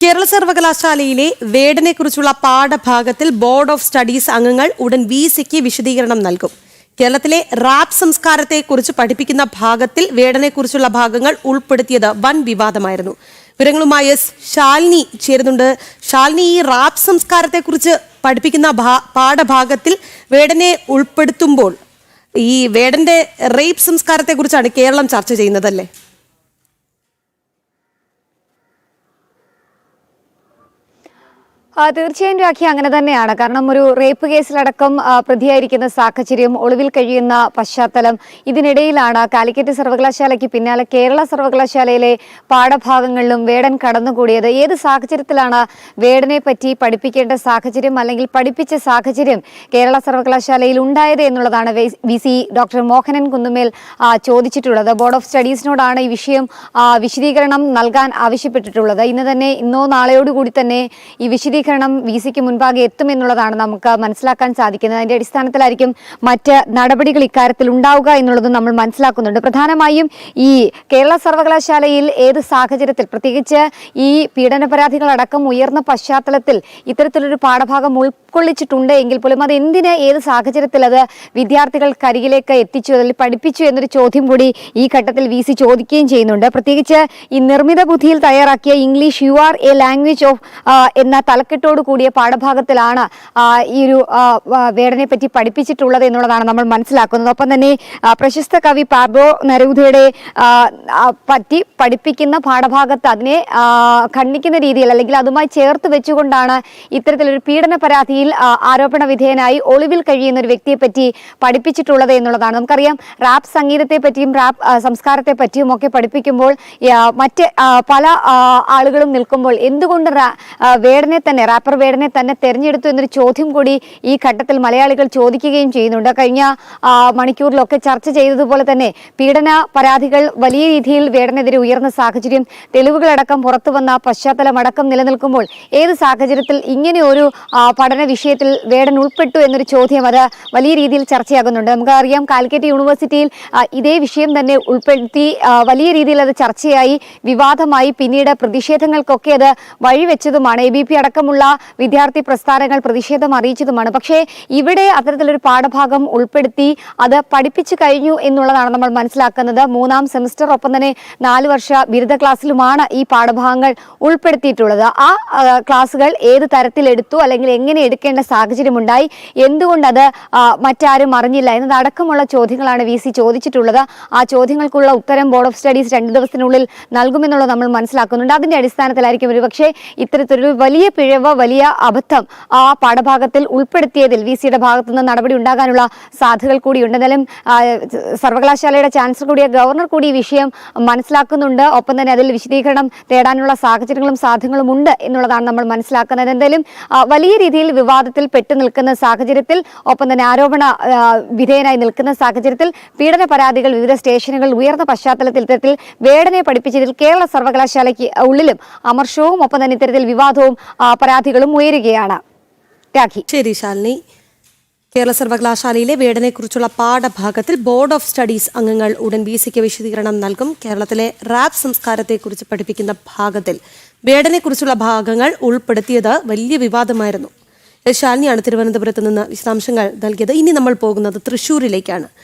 കേരള സർവകലാശാലയിലെ വേടനെക്കുറിച്ചുള്ള പാഠഭാഗത്തിൽ board of studies അംഗങ്ങൾ ഉടൻ വിസിക്ക് വിശദീകരണം നൽകും. കേരളത്തിലെ റാപ്പ് സംസ്കാരത്തെക്കുറിച്ച് പഠിപ്പിക്കുന്ന ഭാഗത്തിൽ വേടനെക്കുറിച്ചുള്ള ഭാഗങ്ങൾ ഉൾപ്പെടുത്തിയത് വൻ വിവാദമായിരുന്നു. വിവരങ്ങളുമായി ശാലിനി ചേരുന്നുണ്ട്. ശാലിനി, ഈ റാപ്പ് സംസ്കാരത്തെക്കുറിച്ച് പഠിപ്പിക്കുന്ന പാഠഭാഗത്തിൽ വേടനെ ഉൾപ്പെടുത്തുമ്പോൾ ഈ വേടന്റെ റേപ്പ് സംസ്കാരത്തെക്കുറിച്ചാണ് കേരളം ചർച്ച ചെയ്യുന്നതല്ലേ? തീർച്ചയായും രാഖി, അങ്ങനെ തന്നെയാണ്. കാരണം ഒരു റേപ്പ് കേസിലടക്കം പ്രതിയായിരിക്കുന്ന സാഹചര്യം, ഒളിവിൽ കഴിയുന്ന പശ്ചാത്തലം, ഇതിനിടയിലാണ് കാലിക്കറ്റ് സർവകലാശാലയ്ക്ക് പിന്നാലെ കേരള സർവകലാശാലയിലെ പാഠഭാഗങ്ങളിലും വേടൻ കടന്നുകൂടിയത്. ഏത് സാഹചര്യത്തിലാണ് വേടനെ പറ്റി പഠിപ്പിക്കേണ്ട സാഹചര്യം അല്ലെങ്കിൽ പഠിപ്പിച്ച സാഹചര്യം കേരള സർവകലാശാലയിൽ ഉണ്ടായത് എന്നുള്ളതാണ് VC ഡോക്ടർ മോഹനൻ കുന്നുമേൽ ചോദിച്ചിട്ടുള്ളത്. ബോർഡ് ഓഫ് സ്റ്റഡീസിനോടാണ് ഈ വിഷയം വിശദീകരണം നൽകാൻ ആവശ്യപ്പെട്ടിട്ടുള്ളത്. ഇന്നോ നാളെയോടുകൂടി തന്നെ ഈ വിശദീകരണം വിസിക്ക് മുൻപാകെ എത്തുമെന്നുള്ളതാണ് നമുക്ക് മനസ്സിലാക്കാൻ സാധിക്കുന്നത്. അതിന്റെ അടിസ്ഥാനത്തിലായിരിക്കും മറ്റ് നടപടികൾ ഇക്കാര്യത്തിൽ ഉണ്ടാവുക എന്നുള്ളതും നമ്മൾ മനസ്സിലാക്കുന്നുണ്ട്. പ്രധാനമായും ഈ കേരള സർവകലാശാലയിൽ ഏത് സാഹചര്യത്തിൽ, പ്രത്യേകിച്ച് ഈ പീഡന പരാതികളടക്കം ഉയർന്ന പശ്ചാത്തലത്തിൽ ഇത്തരത്തിലൊരു പാഠഭാഗം ഉൾക്കൊള്ളിച്ചിട്ടുണ്ട് എങ്കിൽ പോലും അത് എന്തിന്, ഏത് സാഹചര്യത്തിൽ അത് വിദ്യാർത്ഥികൾക്കരികിലേക്ക് എത്തിച്ചു, അതിൽ പഠിപ്പിച്ചു എന്നൊരു ചോദ്യം കൂടി ഈ ഘട്ടത്തിൽ VC ചോദിക്കുകയും ചെയ്യുന്നുണ്ട്. പ്രത്യേകിച്ച് ഈ നിർമ്മിത ബുദ്ധിയിൽ തയ്യാറാക്കിയ English you are A language of എന്ന തലക്കെട്ടോട് കൂടിയ പാഠഭാഗത്തിലാണ് ഈ ഒരു വേടനെ പറ്റി പഠിപ്പിച്ചിട്ടുള്ളത് എന്നുള്ളതാണ് നമ്മൾ മനസ്സിലാക്കുന്നത്. ഒപ്പം തന്നെ പ്രശസ്ത കവി പാബ്ലോ നെരൂദയുടെ പറ്റി പഠിപ്പിക്കുന്ന പാഠഭാഗത്ത് അതിനെ ഖണ്ഡിക്കുന്ന രീതിയിൽ അല്ലെങ്കിൽ അതുമായി ചേർത്ത് വെച്ചുകൊണ്ടാണ് ഇത്തരത്തിലൊരു പീഡന പരാതിയിൽ ആരോപണ വിധേയനായി ഒളിവിൽ കഴിയുന്ന ഒരു വ്യക്തിയെ പറ്റി പഠിപ്പിച്ചിട്ടുള്ളത് എന്നുള്ളതാണ്. നമുക്കറിയാം, റാപ്പ് സംഗീതത്തെ പറ്റിയും റാപ്പ് സംസ്കാരത്തെ പറ്റിയും ഒക്കെ പഠിപ്പിക്കുമ്പോൾ മറ്റ് പല ആളുകളും നിൽക്കുമ്പോൾ എന്തുകൊണ്ട് റാപ്പർ വേടനെ തന്നെ തെരഞ്ഞെടുത്തു എന്നൊരു ചോദ്യം കൂടി ഈ ഘട്ടത്തിൽ മലയാളികൾ ചോദിക്കുകയും ചെയ്യുന്നുണ്ട്. കഴിഞ്ഞ മണിക്കൂറിലൊക്കെ ചർച്ച ചെയ്തതുപോലെ തന്നെ പീഡന പരാതികൾ വലിയ രീതിയിൽ വേടനെതിരെ ഉയർന്ന സാഹചര്യം, തെളിവുകളടക്കം പുറത്തു വന്ന പശ്ചാത്തലമടക്കം നിലനിൽക്കുമ്പോൾ ഏത് സാഹചര്യത്തിൽ ഇങ്ങനെ ഒരു പഠന വിഷയത്തിൽ വേടൻ ഉൾപ്പെട്ടു എന്നൊരു ചോദ്യം അത് വലിയ രീതിയിൽ ചർച്ചയാകുന്നുണ്ട്. നമുക്കറിയാം, കാലിക്കറ്റ് യൂണിവേഴ്സിറ്റിയിൽ ഇതേ വിഷയം തന്നെ ഉൾപ്പെടുത്തി വലിയ രീതിയിൽ അത് ചർച്ചയായി, വിവാദമായി, പിന്നീട് പ്രതിഷേധങ്ങൾക്കൊക്കെ അത് വഴിവെച്ചതുമാണ്. ABP അടക്കമുള്ള വിദ്യാർത്ഥി പ്രസ്ഥാനങ്ങൾ പ്രതിഷേധം അറിയിച്ചതുമാണ്. പക്ഷേ ഇവിടെ അത്തരത്തിലൊരു പാഠഭാഗം ഉൾപ്പെടുത്തി അത് പഠിപ്പിച്ചു കഴിഞ്ഞു എന്നുള്ളതാണ് നമ്മൾ മനസ്സിലാക്കുന്നത്. 3ാം സെമിസ്റ്റർ, ഒപ്പം തന്നെ 4 വർഷ ബിരുദ ക്ലാസ്സിലുമാണ് ഈ പാഠഭാഗങ്ങൾ ഉൾപ്പെടുത്തിയിട്ടുള്ളത്. ആ ക്ലാസ്സുകൾ ഏത് തരത്തിലെടുത്തു അല്ലെങ്കിൽ എങ്ങനെ എടുക്കേണ്ട സാഹചര്യമുണ്ടായി, എന്തുകൊണ്ടത് മറ്റാരും അറിഞ്ഞില്ല എന്നതടക്കമുള്ള ചോദ്യങ്ങളാണ് VC ചോദിച്ചിട്ടുള്ളത്. ആ ചോദ്യങ്ങൾക്കുള്ള ഉത്തരം ബോർഡ് ഓഫ് സ്റ്റഡീസ് 2 ദിവസത്തിനുള്ളിൽ നൽകുമെന്നുള്ളത് നമ്മൾ മനസ്സിലാക്കുന്നുണ്ട്. അതിന്റെ അടിസ്ഥാനത്തിലായിരിക്കും ഒരുപക്ഷെ ഇത്തരത്തിലൊരു വലിയ പിഴവ്, വലിയ അബദ്ധം ആ പാഠഭാഗത്തിൽ ഉൾപ്പെടുത്തിയതിൽ VCയുടെ ഭാഗത്തുനിന്ന് നടപടി ഉണ്ടാകാനുള്ള സാധ്യതകൾ കൂടിയുണ്ട്. എന്നാലും സർവകലാശാലയുടെ ചാൻസലർ കൂടിയ ഗവർണർ കൂടി ഈ വിഷയം മനസ്സിലാക്കുന്നുണ്ട്. ഒപ്പം തന്നെ അതിൽ വിശദീകരണം തേടാനുള്ള സാഹചര്യങ്ങളും സാധ്യതകളും ഉണ്ട് എന്നുള്ളതാണ് നമ്മൾ മനസ്സിലാക്കുന്നത്. എന്തായാലും വലിയ രീതിയിൽ വിവാദത്തിൽ പെട്ടു നിൽക്കുന്ന സാഹചര്യത്തിൽ, ഒപ്പം തന്നെ ആരോപണ വിധേയനായി നിൽക്കുന്ന സാഹചര്യത്തിൽ പീഡന പരാതികൾ വിവിധ സ്റ്റേഷനുകളിൽ ഉയർന്ന പശ്ചാത്തലത്തിൽ ഇത്തരത്തിൽ വേടനെ പഠിപ്പിച്ചതിൽ കേരള സർവകലാശാലയ്ക്ക് ഉള്ളിലും അമർഷവും ഒപ്പം തന്നെ ഇത്തരത്തിൽ വിവാദവും പരാതികളും ഉയരുകയാണ്. ശരി ശാലിനി, കേരള സർവകലാശാലയിലെ വേടനെക്കുറിച്ചുള്ള പാഠഭാഗത്തിൽ ബോർഡ് ഓഫ് സ്റ്റഡീസ് അംഗങ്ങൾ ഉടൻ VCക്ക് വിശദീകരണം നൽകും. കേരളത്തിലെ റാപ്പ് സംസ്കാരത്തെക്കുറിച്ച് പഠിപ്പിക്കുന്ന ഭാഗത്തിൽ വേടനെക്കുറിച്ചുള്ള ഭാഗങ്ങൾ ഉൾപ്പെടുത്തിയത് വലിയ വിവാദമായിരുന്നു. ശാലിനിയാണ് തിരുവനന്തപുരത്ത് നിന്ന് വിശദാംശങ്ങൾ നൽകിയത്. ഇനി നമ്മൾ പോകുന്നത് തൃശ്ശൂരിലേക്കാണ്.